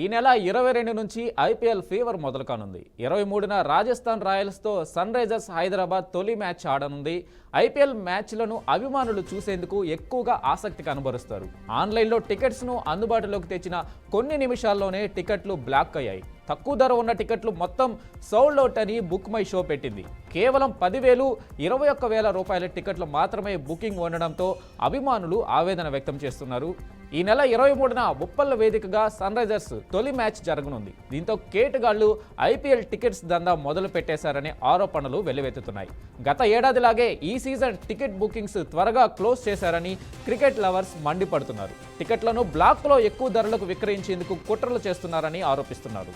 ఈ నెల 22 నుంచి ఐపీఎల్ ఫీవర్ మొదలు కానుంది. 23న రాజస్థాన్ రాయల్స్తో సన్ రైజర్స్ హైదరాబాద్ తొలి మ్యాచ్ ఆడనుంది. ఐపీఎల్ మ్యాచ్లను అభిమానులు చూసేందుకు ఎక్కువగా ఆసక్తి కనబరుస్తారు. ఆన్లైన్లో టికెట్స్ను అందుబాటులోకి తెచ్చిన కొన్ని నిమిషాల్లోనే టికెట్లు బ్లాక్ అయ్యాయి. తక్కువ ధర ఉన్న టికెట్లు మొత్తం సోల్డ్ అవుట్ అని బుక్ మై షో పెట్టింది. కేవలం 10,000, 21,000 రూపాయల టికెట్లు మాత్రమే బుకింగ్ ఉండడంతో అభిమానులు ఆవేదన వ్యక్తం చేస్తున్నారు. ఈ నెల 23న ఉప్పల్ల వేదికగా సన్ రైజర్స్ తొలి మ్యాచ్ జరగనుంది. దీంతో కేటుగాళ్లు ఐపీఎల్ టికెట్స్ దందా మొదలు పెట్టేశారనే ఆరోపణలు వెల్లువెత్తుతున్నాయి. గత ఏడాదిలాగే ఈ సీజన్ టికెట్ బుకింగ్స్ త్వరగా క్లోజ్ చేశారని క్రికెట్ లవర్స్ మండిపడుతున్నారు. టికెట్లను బ్లాక్లో ఎక్కువ ధరలకు విక్రయించేందుకు కుట్రలు చేస్తున్నారని ఆరోపిస్తున్నారు.